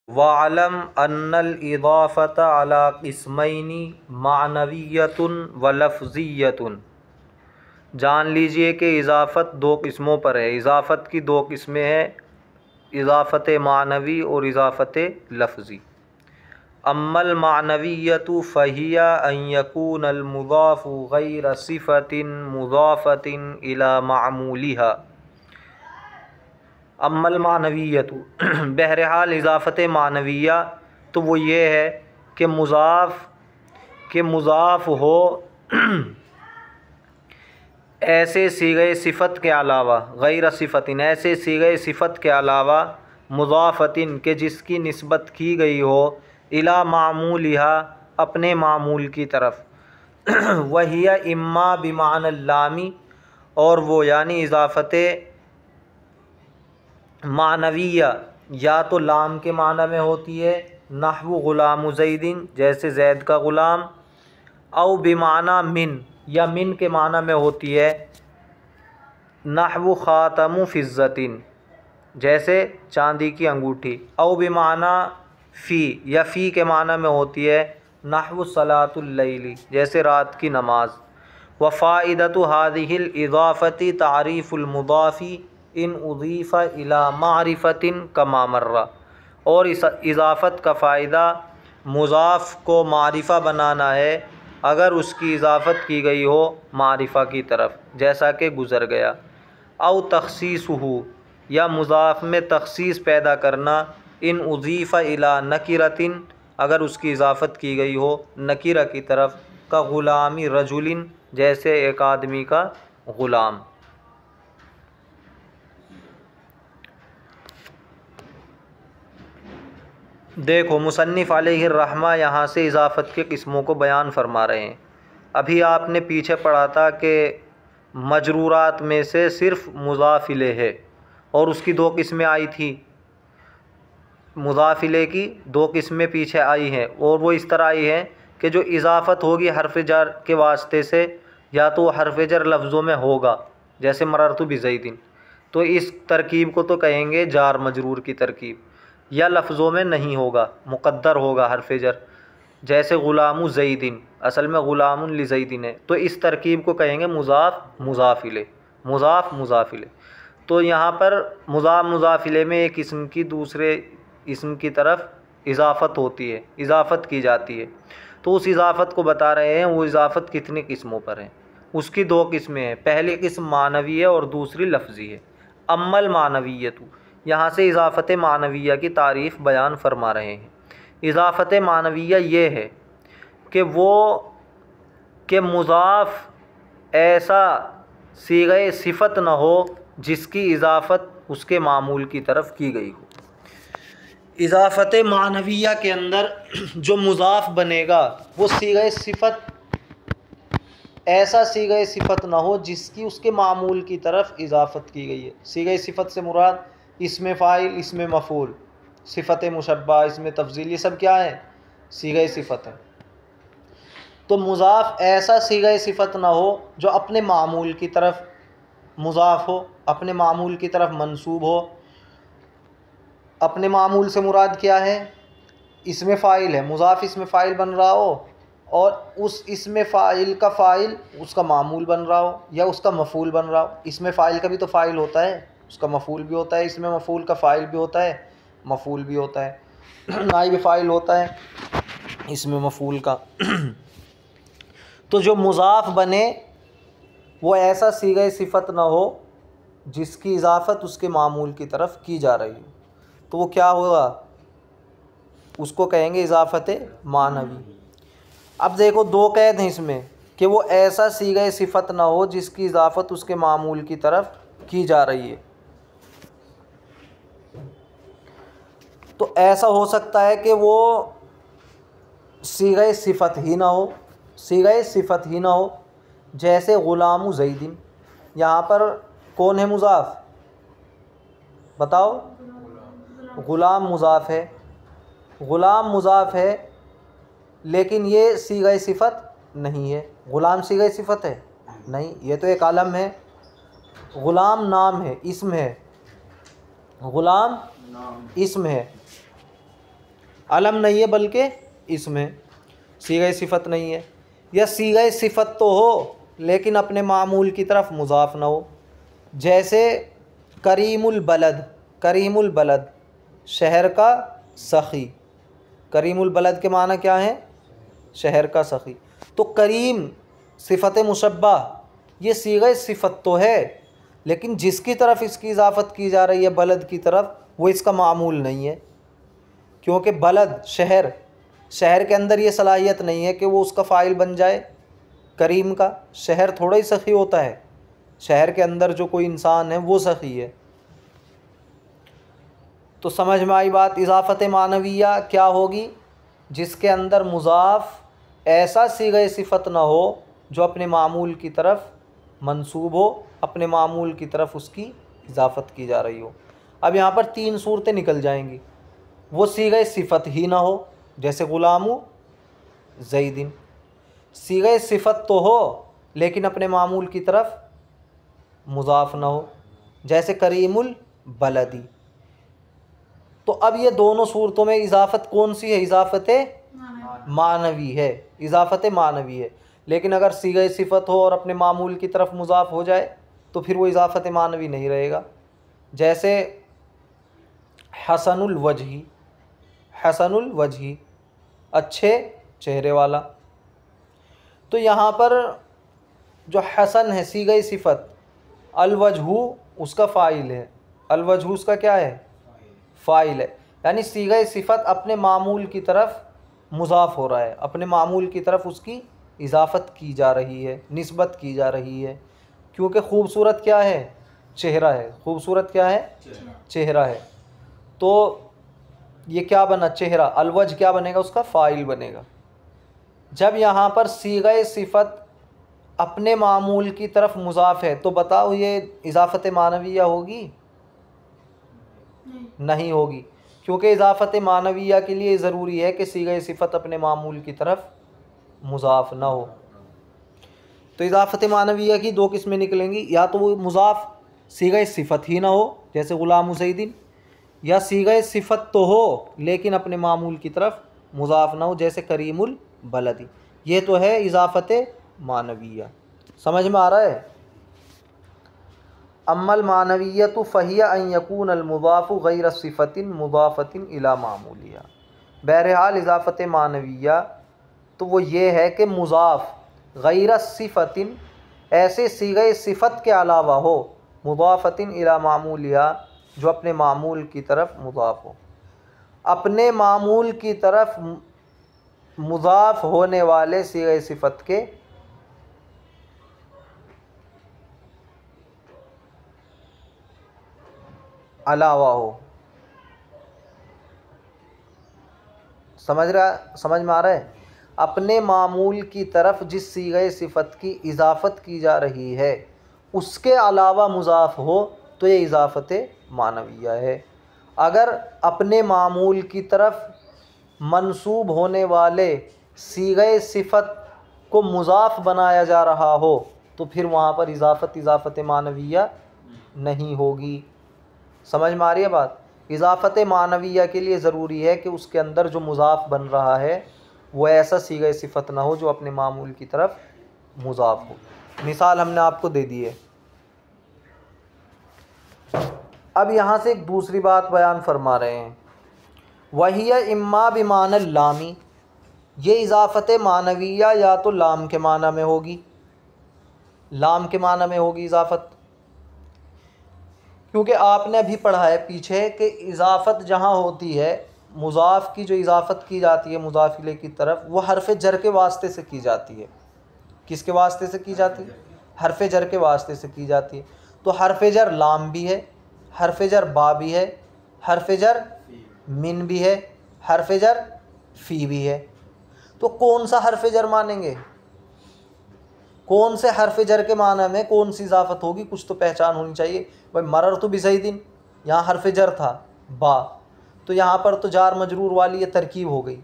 वालम अन्नल इदाफ़त अला क़िस्मैनि मानवियतुन व लफ्ज़ियतुन। जान लीजिए कि इज़ाफ़त दो किस्मों पर है। इज़ाफ़त की दो किस्में हैं, इज़ाफ़त मानवी और इज़ाफ़त लफ्ज़ी। अम्मल मानवियतु फ़हिया अन यकूनल मुज़ाफ़ु गैर सिफ़तिन मुज़ाफ़तिन इला मामूलिहा। अम्मल मानवियतु बहरहाल इज़ाफ़त मानविया तो वो ये है कि मुज़ाफ़ हो ऐसे सीगे सिफ़त के अलावा, गैर सिफ़तिन ऐसे सीगे सिफ़त के अलावा, मुज़ाफ़तिन के जिसकी निस्बत की गई हो, इला मामूलिहा अपने मामूल की तरफ। वहिया इम्मा बिमानल लामी, और वो यानी इज़ाफ़त मानविया या तो लाम के माना में होती है, नहवु ग़ुलाम ज़ैदिन जैसे ज़ैद का ग़ुलाम, औ बिमाना मिन या मिन के माना में होती है, नहवु ख़ातमु फ़िज़्ज़तिन जैसे चांदी की अंगूठी, औ बिमाना फ़ी या फ़ी के माना में होती है, नहवु सलातुल लैली जैसे रात की नमाज। व फ़ाइदतु हाज़िहिल इज़ाफ़ति तारीफ़ुल मुज़ाफ़ी इन उज़ीफ़ा इला मारिफ़तिन कमा मर्रा। और इस इज़ाफ़त का फ़ायदा मुज़ाफ़ को मारिफ़ा बनाना है अगर उसकी इज़ाफ़त की गई हो मारिफ़ा की तरफ, जैसा कि गुज़र गया। औ तख़सीसुहु या मुज़ाफ़ में तख़सीस पैदा करना, इन उज़ीफ़ा इला नकिरतिन अगर उसकी इज़ाफ़त की गई हो नकिरा की तरफ, का ग़ुलामी रजुलिन जैसे एक आदमी का ग़ुलाम। देखो मुसन्निफ़ अलैहिर्रहमा यहाँ से इज़ाफ़त के किस्मों को बयान फरमा रहे हैं। अभी आपने पीछे पढ़ा था कि मजरूरात में से सिर्फ़ मुज़ाफ़ इलैह है और उसकी दो किस्में आई थी। मुज़ाफ़ इलैह की दो किस्में पीछे आई हैं और वो इस तरह आई हैं कि जो इज़ाफ़त होगी हर्फ़ जर के वास्ते से, या तो हर्फ़ जर लफ्ज़ों में होगा जैसे मररतु बिज़ैदिन, तो इस तरकीब को तो कहेंगे जार मजरूर की तरकीब, या लफ्ज़ों में नहीं होगा, मुक़द्दर होगा हर्फ़ जर जैसे ग़ुलामु ज़ैदिन असल में ग़ुलामुन लिज़ैदिन है, तो इस तरकीब को कहेंगे मुज़ाफ़ मुज़ाफ़ इलैह, मुज़ाफ़ मुज़ाफ़ इलैह। तो यहाँ पर मुज़ाफ़ इलैह में एक इस्म की दूसरे इस्म की तरफ इज़ाफ़त होती है, इज़ाफ़त की जाती है। तो उस इज़ाफ़त को बता रहे हैं, वो इज़ाफ़त कितनी किस्मों पर है। उसकी दो किस्में हैं, पहली किस्म मानवी है और दूसरी लफ्ज़ी है। अम्मल मानवियतु, यहाँ से इज़ाफ़त मानविया की तारीफ़ बयान फरमा रहे हैं। इज़ाफ़त मानविया ये है कि मुज़ाफ़ ऐसा सीग़े सिफ़त न हो जिसकी इज़ाफ़त उसके मामूल की तरफ की गई हो। इज़ाफ़त मानविया के अंदर जो मुज़ाफ़ बनेगा वो सीग़े सिफ़त ऐसा सीग़े सिफ़त न हो जिसकी उसके मामूल की तरफ इज़ाफ़त की गई है। सीग़े सिफ़त से मुराद इसमें फ़ाइल, इसमें मफ़ूल, सिफ़त मुशब्बा, इसमें तफ़ज़ील, ये सब क्या है? सीग़े सिफ़त है। तो मुज़ाफ़ ऐसा सीग़े सिफ़त ना हो जो अपने मामूल की तरफ मुज़ाफ़ हो, अपने मामूल की तरफ मंसूब हो। अपने मामूल से मुराद क्या है? इसमें फ़ाइल है, मुज़ाफ़ इसमें फ़ाइल बन रहा हो और उस इसमें फ़ाइल का फ़ाइल उसका मामूल बन रहा हो या उसका मफ़ूल बन रहा हो। इसमें फ़ाइल का भी तो फ़ाइल होता है, उसका मफ़ूल भी होता है, इसमें मफ़ूल का फ़ाइल भी होता है, मफ़ूल भी होता है, नाइब फ़ाइल होता है इसमें मफ़ूल का। तो जो मुज़ाफ़ बने वो ऐसा सीग़े सिफ़त ना हो जिसकी इज़ाफ़त उसके मामूल की तरफ की जा रही हो, तो वो क्या होगा? उसको कहेंगे इज़ाफ़त मानवी। अब देखो दो कैद हैं इसमें कि वो ऐसा सीग़े सिफ़त ना हो जिसकी इज़ाफ़त उसके मामूल की तरफ की जा रही है। तो ऐसा हो सकता है कि वो सीग़े सिफ़त ही ना हो, सीग़े सिफ़त ही ना हो, जैसे ग़ुलामु ज़ैदिन। यहाँ पर कौन है मुज़ाफ़? बताओ। ग़ुलाम मुज़ाफ़ है, ग़ुलाम मुज़ाफ़ है, लेकिन ये सीग़े सिफ़त नहीं है। ग़ुलाम सीग़े सिफ़त है नहीं, ये तो एक आलम है। ग़ुलाम नाम है, इस्म है, ग़ुलाम इस्म है। अलम नहीं है बल्कि इसमें सीग़े सिफ़त नहीं है। या सीग़े सिफ़त तो हो लेकिन अपने मामूल की तरफ मुज़ाफ़ ना हो। जैसे करीमुल बलद, करीमुल बलद शहर का सखी, करीमुल बलद के माना क्या है? शहर का सखी। तो करीम सिफ़त मुशब्बा ये सीग़े सिफ़त तो है लेकिन जिसकी तरफ इसकी इजाफ़त की जा रही है बलद की तरफ, वो इसका मामूल नहीं है। क्योंकि बलद शहर, शहर के अंदर ये सलाहियत नहीं है कि वो उसका फ़ाइल बन जाए करीम का। शहर थोड़ा ही सखी होता है, शहर के अंदर जो कोई इंसान है वो सखी है। तो समझ में आई बात। इजाफ़त मानविया क्या होगी? जिसके अंदर मुज़ाफ़ ऐसा सीग़े सिफ़त ना हो जो अपने मामूल की तरफ मंसूब हो, अपने मामूल की तरफ उसकी इजाफ़त की जा रही हो। अब यहाँ पर 3 सूरतें निकल जाएंगी। वो सीग़े सिफ़त ही ना हो, जैसे ग़ुलामु ज़ैदिन। सीग़े सिफ़त तो हो लेकिन अपने मामूल की तरफ मुज़ाफ़ ना हो, जैसे करीमुल बलदी। तो अब ये दोनों सूरतों में इजाफ़त कौन सी है? इजाफ़त मानवी है, इजाफ़त मानवी है। लेकिन अगर सीग़े सिफ़त हो और अपने मामूल की तरफ मुज़ाफ़ हो जाए तो फिर वो इजाफ़त मानवी नहीं रहेगा। जैसे हसनुल वजही, हसनुल वजही अच्छे चेहरे वाला। तो यहाँ पर जो हसन है सीग़े सिफ़त, अलवजहू उसका फ़ाइल है, अलवजहू उसका क्या है? फ़ाइल है। यानी सीग़े सिफ़त अपने मामूल की तरफ मुज़ाफ़ हो रहा है, अपने मामूल की तरफ उसकी इजाफ़त की जा रही है, निस्बत की जा रही है। क्योंकि खूबसूरत क्या है? चेहरा है। खूबसूरत क्या है? चेहरा है। तो ये क्या बना? चेहरा। अलवज क्या बनेगा? उसका फ़ाइल बनेगा। जब यहाँ पर सीग़े सिफ़त अपने मामूल की तरफ मुज़ाफ़ है तो बताओ ये इजाफ़त मानविया होगी? नहीं होगी। क्योंकि इजाफ़त मानविया के लिए ज़रूरी है कि सीग़े सिफ़त अपने मामूल की तरफ मुज़ाफ़ ना हो। तो इजाफ़त मानविया की 2 किस्में निकलेंगी, या तो वो मुज़ाफ़ सीग़े सिफ़त ही ना हो जैसे ग़ुलाम ज़ैदिन, या सीग़े सिफ़त तो हो लेकिन अपने मामूल की तरफ मुज़ाफ़ ना हो जैसे करीमुल बलदी। ये तो है इजाफ़त मानविया। समझ में आ रहा है? अम्मल मानवियतु फ़हिया अन यकून अल मुज़ाफ़ु गैर सिफ़तिन मुज़ाफ़तिन इला मामूलिया। बहरहाल इजाफ़त मानविया तो वो ये है कि मुज़ाफ़ गैर सिफ़तिन ऐसे सीग़े सिफ़त के अलावा हो, मुज़ाफ़तिन इला मामूलिया जो अपने मामूल की तरफ मुज़ाफ़ हो। अपने मामूल की तरफ मुज़ाफ़ होने वाले सीग़े सिफ़त के अलावा हो। समझ में आ रहा है? अपने मामूल की तरफ जिस सीग़े सिफ़त की इजाफ़त की जा रही है उसके अलावा मुज़ाफ़ हो तो ये इजाफ़त मानविया है। अगर अपने मामूल की तरफ मंसूब होने वाले सीग़े सिफ़त को मुज़ाफ़ बनाया जा रहा हो तो फिर वहाँ पर इजाफ़त मानविया नहीं होगी। समझ में आ रही है बात? इजाफ़त मानविया के लिए ज़रूरी है कि उसके अंदर जो मुज़ाफ़ बन रहा है वो ऐसा सीग़े सिफ़त ना हो जो अपने मामूल की तरफ मुज़ाफ़ हो। मिसाल हमने आपको दे दी है। अब यहाँ से एक दूसरी बात बयान फरमा रहे हैं, वही इम्मा बिमानल लामी। ये इजाफ़त मानविया या तो लाम के माना में होगी, लाम के माना में होगी इजाफ़त। क्योंकि आपने अभी पढ़ा है पीछे कि इजाफ़त जहाँ होती है, मुज़ाफ़ की जो इजाफ़त की जाती है मुज़ाफ़ इलैह की तरफ, वो हरफ़ जर के वास्ते से की जाती है। किसके वास्ते से की जाती है? हरफ़ जर के वास्ते से की जाती है। तो हरफ़ जर लाम भी है, हरफ़ जर बा भी है, हरफ़ जर मिन भी है, हरफ़ जर फ़ी भी है। तो कौन सा हरफ़ जर मानेंगे? कौन से हरफ़ जर के माना में कौन सी इजाफ़त होगी? कुछ तो पहचान होनी चाहिए। भाई मररतु बिज़ैदिन, यहाँ हरफ़ जर था बा, तो यहाँ पर तो जार मजरूर वाली ये तरकीब हो गई।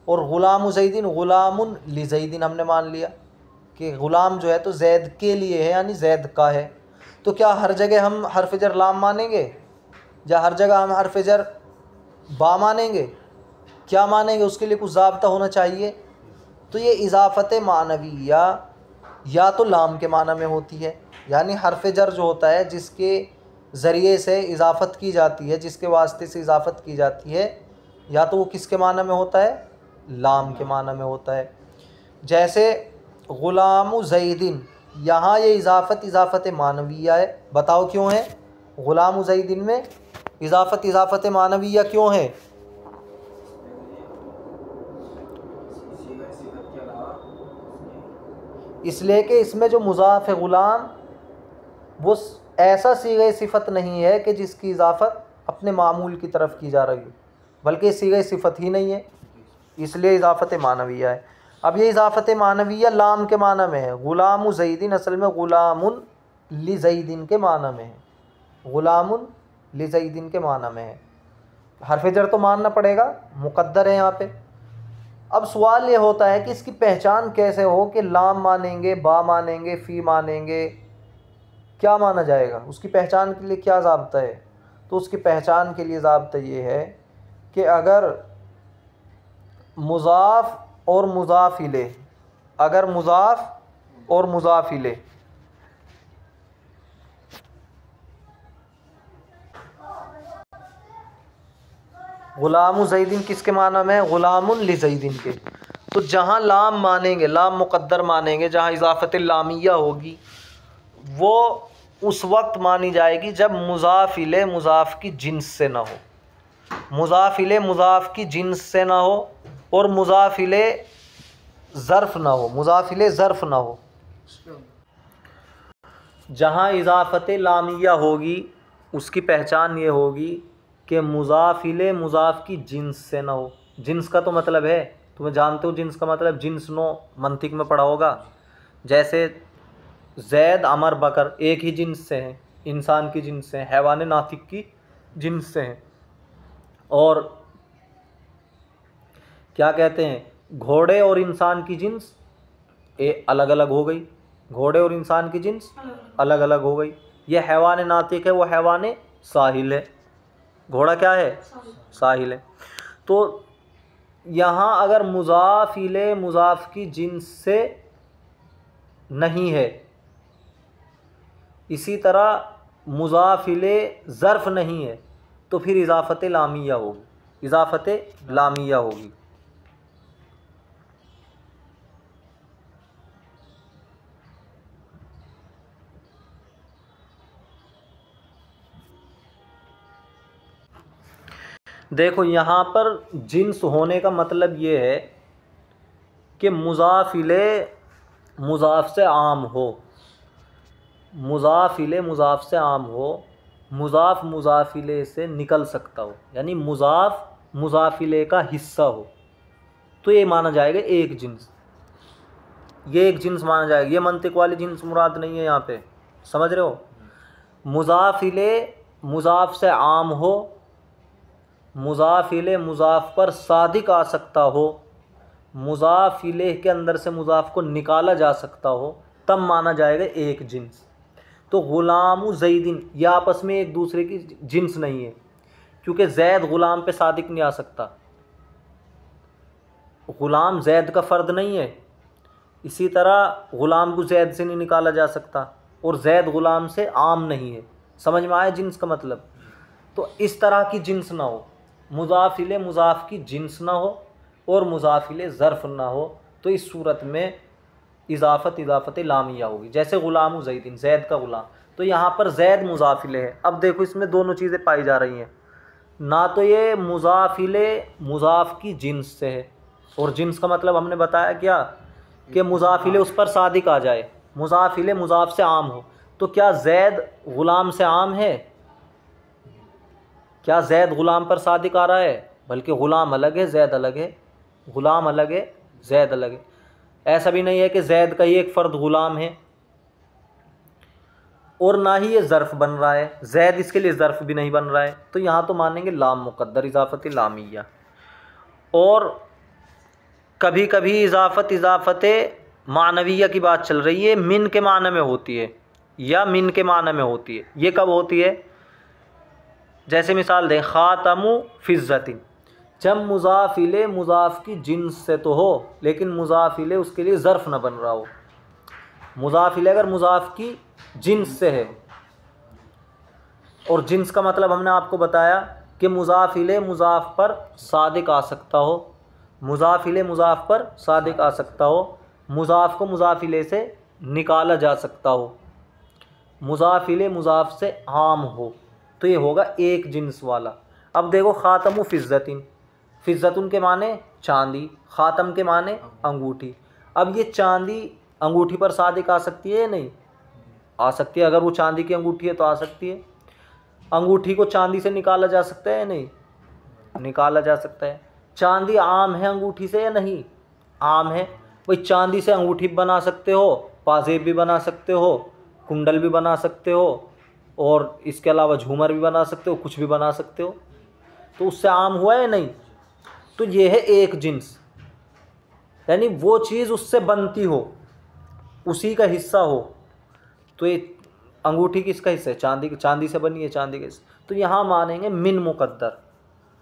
और ग़ुलाम ज़ैदिन ग़ुलामुन लिज़ैदिन हमने मान लिया कि ग़ुलाम जो है तो ज़ैद के लिए है, यानी ज़ैद का है। तो क्या हर जगह हम हरफ़ जर लाम मानेंगे या हर जगह हम हरफ़ जर बा मानेंगे? क्या मानेंगे, उसके लिए कुछ ज़ाब्ता होना चाहिए। तो ये इजाफ़त मानविया या तो लाम के माना में होती है, यानी हरफ जर जो होता है जिसके ज़रिए से इजाफ़त की जाती है, जिसके वास्ते से इजाफ़त की जाती है, या तो वो किसके माना में होता है, लाम के माना में होता है। जैसे ग़ुलाम ज़ैदिन, यहाँ ये इजाफ़त मानविया है। बताओ क्यों है ग़ुलाम ज़ैदिन में इजाफ़त मानविया क्यों है? इसलिए कि इसमें जो मुज़ाफ़ है ग़ुलाम, वो ऐसा सीग़े सिफ़त नहीं है कि जिसकी इजाफ़त अपने मामूल की तरफ की जा रही है, बल्कि सीग़े सिफ़त ही नहीं है, इसलिए इजाफ़त मानविया है। अब ये इजाफ़त मानविया लाम के माना में है। ग़ुलाम ज़ैदिन असल में ग़ुलामुन लि ज़ैदिन के माना में है, ग़ुलामुन लि ज़ैदिन के माना में है। हरफ जर तो मानना पड़ेगा, मुक़द्दर है यहाँ पे। अब सवाल ये होता है कि इसकी पहचान कैसे हो कि लाम मानेंगे, बा मानेंगे, फ़ी मानेंगे, क्या माना जाएगा, उसकी पहचान के लिए क्या ज़ाब्ता है? तो उसकी पहचान के लिए ज़ाब्ता ये है कि अगर मुज़ाफ़ और मुज़ाफ़ इलैह, अगर मुज़ाफ़ और मुज़ाफ़ इलैह ग़ुलाम ज़ैदिन किसके माना में है, ग़ुलामुन लि ज़ैदिन के। तो जहाँ लाम मानेंगे, लाम मुक़द्दर मानेंगे, जहाँ इजाफ़त लामिया होगी, वो उस वक्त मानी जाएगी जब मुज़ाफ़ इलैह मुज़ाफ़ की जिन्स से ना हो, मुज़ाफ़ इलैह मुज़ाफ़ की जिन्स से ना हो, और मुज़ाफ़ इलैह ज़र्फ़ ना हो, मुज़ाफ़ इलैह ज़र्फ़ ना हो। जहाँ इजाफ़त लामिया होगी उसकी पहचान ये होगी कि मुज़ाफ़ इलैह मुज़ाफ़ की जिन्स से ना हो। जिन्स का तो मतलब है, तुम्हें जानते हो जिन्स का मतलब, जिन्स नो मंतिक में पढ़ा होगा। जैसे ज़ैद अमर बकर एक ही जिन्स से हैं, इंसान की जिन्स से हैं, हैवान नातिक की जिन्स से हैं। और क्या कहते हैं, घोड़े और इंसान की जिन्स अलग अलग हो गई, घोड़े और इंसान की जिन्स अलग अलग हो गई। ये हैवान नातिक है, वो हैवान साहिल है, घोड़ा क्या है, साहिल है। तो यहाँ अगर मुज़ाफ़ इलैह मुज़ाफ़ की जिन्स से नहीं है, इसी तरह मुज़ाफ़ इलैह ज़र्फ़ नहीं है, तो फिर इजाफ़त लामिया होगी, इजाफ़त लामिया होगी। देखो यहाँ पर जिन्स होने का मतलब ये है कि मुज़ाफ़ इलैह मुज़ाफ़ से आम हो, मुज़ाफ़ इलैह मुज़ाफ़ से आम हो, मुज़ाफ़ मुज़ाफ़ इलैह से निकल सकता हो, यानी मुज़ाफ़ मुज़ाफ़ इलैह का हिस्सा हो, तो ये माना जाएगा एक जिन्स, ये एक जिन्स माना जाएगा। ये मंतिक वाली जिन्स मुराद नहीं है यहाँ पे, समझ रहे हो। मुज़ाफ़ इलैह मुज़ाफ़ से आम हो, मुज़ाफ़ इलैह मुज़ाफ़ पर सादिक आ सकता हो, मुज़ाफ़ इलैह के अंदर से मुज़ाफ़ को निकाला जा सकता हो, तब माना जाएगा एक जिन्स। तो ग़ुलाम ज़ैदिन ये आपस में एक दूसरे की जिन्स नहीं है, क्योंकि ज़ैद ग़ुलाम पे सादिक नहीं आ सकता, ग़ुलाम ज़ैद का फ़र्द नहीं है, इसी तरह ग़ुलाम को ज़ैद से नहीं निकाला जा सकता, और ज़ैद ग़ुलाम से आम नहीं है। समझ में आया जिन्स का मतलब। तो इस तरह की जिन्स ना हो, मुज़ाफ़ इलैह मुज़ाफ़ की जिन्स ना हो और मुज़ाफ़ इलैह ज़र्फ़ ना हो, तो इस सूरत में इजाफ़त लामिया होगी। जैसे ग़ुलाम ज़ैदिन, ज़ैद का ग़ुलाम, तो यहाँ पर ज़ैद मुज़ाफ़ इलैह है। अब देखो इसमें दोनों चीज़ें पाई जा रही हैं, ना तो ये मुज़ाफ़ इलैह मुज़ाफ़ की जिन्स से है, और जिन्स का मतलब हमने बताया क्या कि मुज़ाफ़ इलैह उस पर सादिक आ जाए, मुज़ाफ़ इलैह मुज़ाफ़ से आम हो। तो क्या ज़ैद ग़ुलाम से आम है? क्या ज़ैद ग़ुलाम पर सादिक आ रहा है? बल्कि ग़ुलाम अलग है, ज़ैद अलग है, ग़ुलाम अलग है, ज़ैद अलग है। ऐसा भी नहीं है कि ज़ैद का ही एक फ़र्द ग़ुलाम है, और ना ही ये ज़र्फ़ बन रहा है, ज़ैद इसके लिए ज़र्फ़ भी नहीं बन रहा है। तो यहाँ तो मानेंगे लाम मुक़द्दर, इजाफ़त लामिया। और कभी कभी इजाफ़त मानविया की बात चल रही है, मिन के माना में होती है या मिन के माना में होती है। ये कब होती है? जैसे मिसाल दें, ख़ातमु फ़िज़्ज़तिन, जब मुज़ाफ़िले मुज़ाफ़ की जिन्स से तो हो, लेकिन मुज़ाफ़िले उसके लिए ज़र्फ़ न बन रहा हो। मुज़ाफ़िले अगर मुज़ाफ़ की जिन्स से है, और जिन्स का मतलब हमने आपको बताया कि मुज़ाफ़िले मुज़ाफ़ पर सादिक आ सकता हो, मुज़ाफ़िले मुज़ाफ़ पर सादिक आ सकता हो, मुज़ाफ़ को मुज़ाफ़िले से निकाला जा सकता हो, मुज़ाफ़िले मुज़ाफ़ से आम हो, तो ये होगा एक जिन्स वाला। अब देखो ख़ातमु फ़िज़्ज़तिन, फ़िज़्ज़तुन के माने चांदी, ख़ातम के माने अंगूठी। अब ये चांदी अंगूठी पर सादिक आ सकती है या नहीं? आ सकती है। अगर वो चांदी की अंगूठी है तो आ सकती है। अंगूठी को चांदी से निकाला जा सकता है या नहीं? निकाला जा सकता है। चांदी आम है अंगूठी से या नहीं? आम है। भाई चांदी से अंगूठी बना सकते हो, पाजेब भी बना सकते हो, कुंडल भी बना सकते हो, और इसके अलावा झूमर भी बना सकते हो, कुछ भी बना सकते हो। तो उससे आम हुआ है नहीं? तो ये है एक जिन्स, यानी वो चीज़ उससे बनती हो, उसी का हिस्सा हो। तो ये अंगूठी किसका हिस्सा है? चांदी से बनी है, चांदी का हिस्सा। तो यहाँ मानेंगे मिन मुक़द्दर,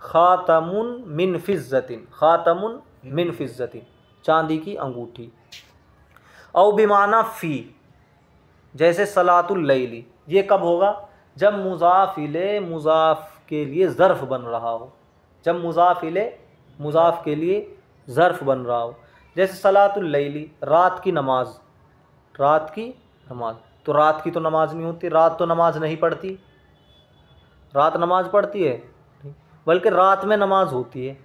ख़ातमुन मिन फ़िज़्ज़तिन, ख़ातमुन मिन फ़िज़्ज़तिन, चांदी की अंगूठी। औ बिमाना फ़ी, जैसे सलातुल लैली, ये कब होगा? जब मुज़ाफ़िले मुज़ाफ़ के लिए ज़र्फ़ बन रहा हो, जब मुज़ाफ़िले मुज़ाफ़ के लिए ज़र्फ़ बन रहा हो। जैसे सलातुल लैली, रात की नमाज, रात की नमाज। तो रात की तो नमाज नहीं होती, रात तो नमाज नहीं पढ़ती, रात नमाज पढ़ती है नहीं, बल्कि रात में नमाज होती है।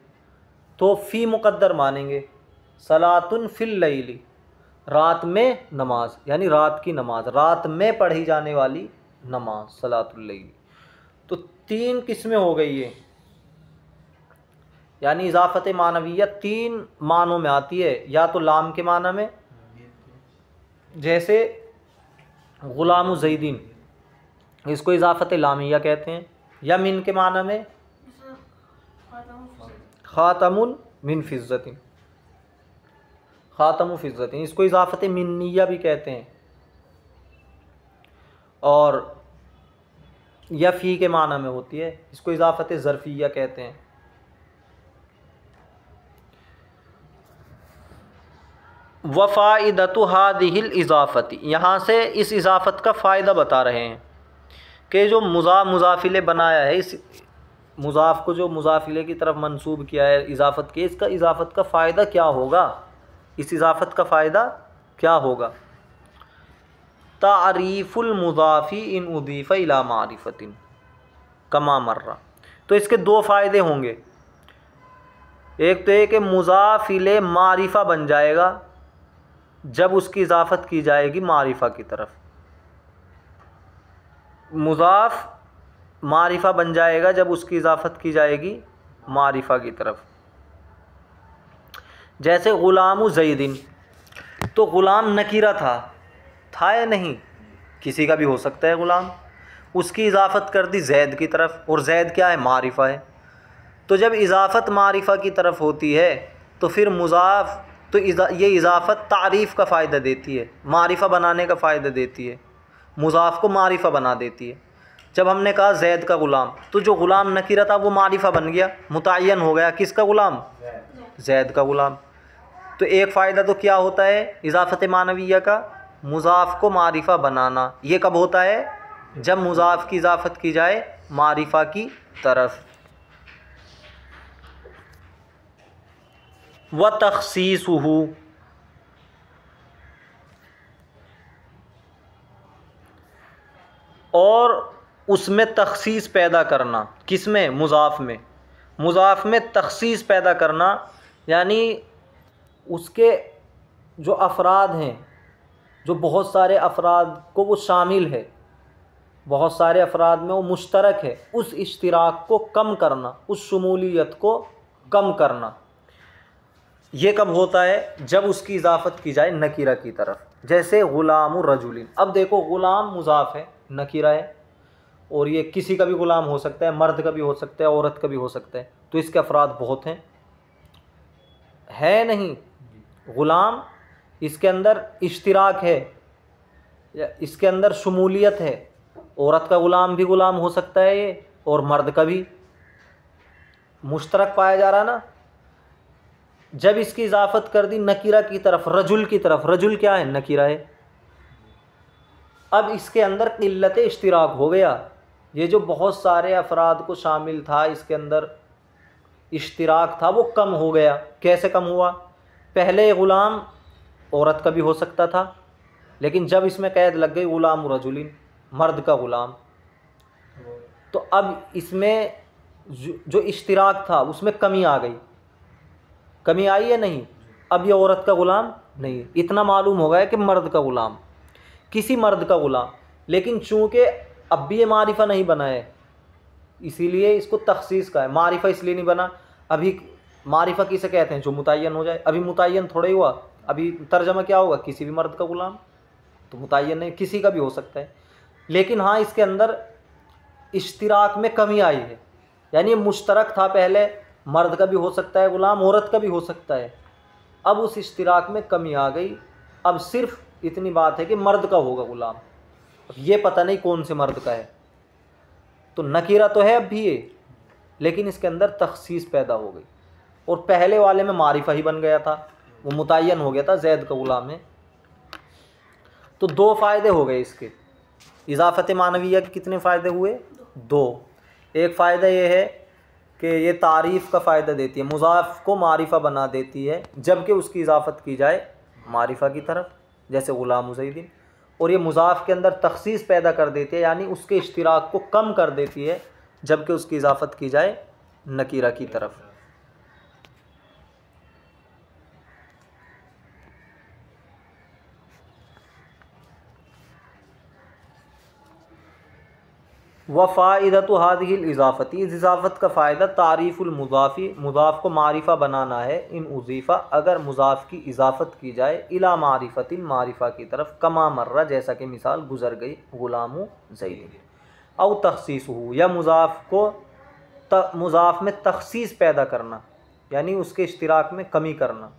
तो फ़ी मुक़द्दर मानेंगे, सलातुन फ़िल लैली, रात में नमाज, यानी रात की नमाज, रात में पढ़ी जाने वाली नमाज, सलातुल लैली। तो तीन किस्में हो गई है, यानी इजाफ़त मानवियत तीन मानों में आती है। या तो लाम के माना में, जैसे ग़ुलाम ज़ैदीन, इसको इजाफ़त लामिया कहते हैं। या मिन के माना में ख़ातमुन मिन फ़िज़्ज़तिन, ख़ातमु फ़िज़्ज़तिन, इसको इजाफ़त मिन्निया भी कहते हैं। और या फ़ी के माना में होती है, इसको इजाफ़त ज़र्फ़िया कहते हैं। वफ़ाइदतु हादिहिल इज़ाफ़ती, यहाँ से इस इज़ाफ़त का फ़ायदा बता रहे हैं कि जो मुज़ाफ़िले बनाया है, इस मुज़ाफ़ को जो मुज़ाफ़िले की तरफ मंसूब किया है इज़ाफ़त के, इसका इज़ाफ़त का फ़ायदा क्या होगा? इस इज़ाफ़त का फ़ायदा क्या होगा? तारीफ़ुल मुज़ाफ़ी इन उदीफ़ इला मारिफ़तिन कमा मर्रा। तो इसके दो फ़ायदे होंगे। एक तो ये कि मुज़ाफ़िले मारिफ़ा बन जाएगा जब उसकी इज़ाफ़त की जाएगी मारिफ़ा की तरफ, मुज़ाफ़ मारिफ़ा बन जाएगा जब उसकी इज़ाफ़त की जाएगी मारिफ़ा की तरफ। जैसे ग़ुलाम ज़ैदिन, तो ग़ुलाम नकीरा था या नहीं? किसी का भी हो सकता है ग़ुलाम, उसकी इज़ाफ़त कर दी ज़ैद की तरफ, और ज़ैद क्या है? मारिफ़ा है। तो जब इज़ाफ़त मारिफ़ा की तरफ होती है तो फिर मुज़ाफ़, तो ये इज़ाफ़त तारीफ़ का फ़ायदा देती है, मारिफ़ा बनाने का फ़ायदा देती है, मुज़ाफ़ को मारिफ़ा बना देती है। जब हमने कहा ज़ैद का ग़ुलाम, तो जो ग़ुलाम नकीरा था वो मारिफ़ा बन गया, मुतय्यन हो गया, किसका ग़ुलाम? ज़ैद का ग़ुलाम। तो एक फ़ायदा तो क्या होता है इज़ाफ़त मानविया का? मुज़ाफ़ को मारिफ़ा बनाना। ये कब होता है? जब मुज़ाफ़ की इज़ाफ़त की जाए मारिफ़ा की तरफ। व तख़सीसुहु, और उसमें तख़सीस पैदा करना। किसमें? मुज़ाफ़ में। मुज़ाफ़ में तख़सीस पैदा करना, यानी उसके जो अफ़राद हैं, जो बहुत सारे अफ़राद को वो शामिल है, बहुत सारे अफ़राद में वो मुश्तरक है, उस इश्तिराक को कम करना, उस शमूलियत को कम करना। ये कब होता है? जब उसकी इज़ाफ़त की जाए नकीरा की तरफ। जैसे ग़ुलाम रजुलिन, अब देखो ग़ुलाम मुज़ाफ़ है, नकीरा है, और ये किसी का भी ग़ुलाम हो सकता है, मर्द का भी हो सकता है, औरत का भी हो सकता है। तो इसके अफ़राद बहुत हैं, है नहीं? ग़ुलाम, इसके अंदर इश्तिराक है, या इसके अंदर शमूलियत है। औरत का ग़ुलाम भी ग़ुलाम हो सकता है ये, और मर्द का भी। मुश्तरक पाया जा रहा ना। जब इसकी इजाफत कर दी नकीरा की तरफ, रजुल की तरफ, रजुल क्या है? नकीरा है। अब इसके अंदर किल्लत इश्तिराक हो गया। ये जो बहुत सारे अफराद को शामिल था, इसके अंदर इश्तिराक था, वो कम हो गया। कैसे कम हुआ? पहले ग़ुलाम औरत का भी हो सकता था, लेकिन जब इसमें कैद लग गई ग़ुलाम रजुलिन, मर्द का ग़ुलाम, तो अब इसमें जो इश्तिराक था उसमें कमी आ गई। कमी आई है नहीं? अब ये औरत का ग़ुलाम नहीं, इतना मालूम हो गया कि मर्द का ग़ुलाम, किसी मर्द का ग़ुलाम। लेकिन चूँकि अब भी ये मारिफा नहीं बना है, इसीलिए इसको तखसीस का है। मारिफा इसलिए नहीं बना, अभी मारिफा किसे कहते हैं? जो मुतय्यन हो जाए। अभी मुतय्यन थोड़ा ही हुआ, अभी तर्जमा क्या होगा? किसी भी मर्द का ग़ुलाम, तो मुतय्यन नहीं, किसी का भी हो सकता है। लेकिन हाँ, इसके अंदर इश्तिराक में कमी आई है, यानी ये मुश्तरक था पहले, मर्द का भी हो सकता है ग़ुलाम, औरत का भी हो सकता है। अब उस इश्तिराक में कमी आ गई। अब सिर्फ इतनी बात है कि मर्द का होगा ग़ुलाम, अब ये पता नहीं कौन से मर्द का है। तो नकीरा तो है अब भी ये, लेकिन इसके अंदर तखसीस पैदा हो गई। और पहले वाले में मारिफा ही बन गया था, वो मुतय्यन हो गया था, जैद का ग़ुलाम है। तो दो फ़ायदे हो गए इसके। इजाफ़त मानविया के कितने फ़ायदे हुए? दो। एक फ़ायदा ये है कि ये तारीफ़ का फ़ायदा देती है, मुज़ाफ़ को मारिफा बना देती है, जबकि उसकी इजाफ़त की जाए मारिफा की तरफ, जैसे ग़ुलाम ज़ैदिन। और ये मुज़ाफ़ के अंदर तख़सीस पैदा कर देती है, यानी उसके इश्तिराक को कम कर देती है, जबकि उसकी इजाफ़त की जाए नकीरा की तरफ। वफ़ाइदतु हाज़िहिल इज़ाफ़ती, इस इज़ाफ़त का फ़ायदा तारीफ़ुल मुज़ाफ़ी, मुज़ाफ़ को मारिफ़ा बनाना है। इन उज़ीफ़ा, अगर मुज़ाफ़ की इज़ाफ़त की जाए इला मारिफ़तिन, मारिफ़ा की तरफ, कमा मर्रा, जैसा कि मिसाल गुज़र गई, ग़ुलामु ज़ैदिन। औ तख़सीसुहु, या मुज़ाफ़ को मुज़ाफ़ में तख़सीस पैदा करना, यानी उसके इश्तिराक में कमी करना,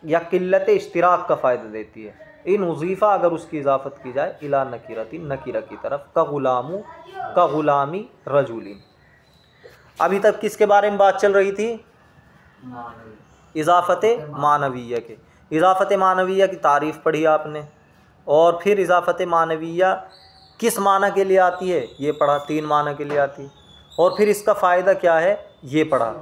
या किल्लत इश्तिराक का फ़ायदा देती है। इन उज़ीफ़ा, अगर उसकी इजाफ़त की जाए इला नकीरतिन, नकीरा की तरफ, का ग़ुलामु, का ग़ुलामी रजुलिन। अभी तक किसके बारे में बात चल रही थी? इजाफ़त मानविया के। इजाफ़त मानविया की तारीफ़ पढ़ी आपने, और फिर इजाफ़त मानविया किस माना के लिए आती है ये पढ़ा, 3 माना के लिए आती है, और फिर इसका फ़ायदा क्या है ये पढ़ा।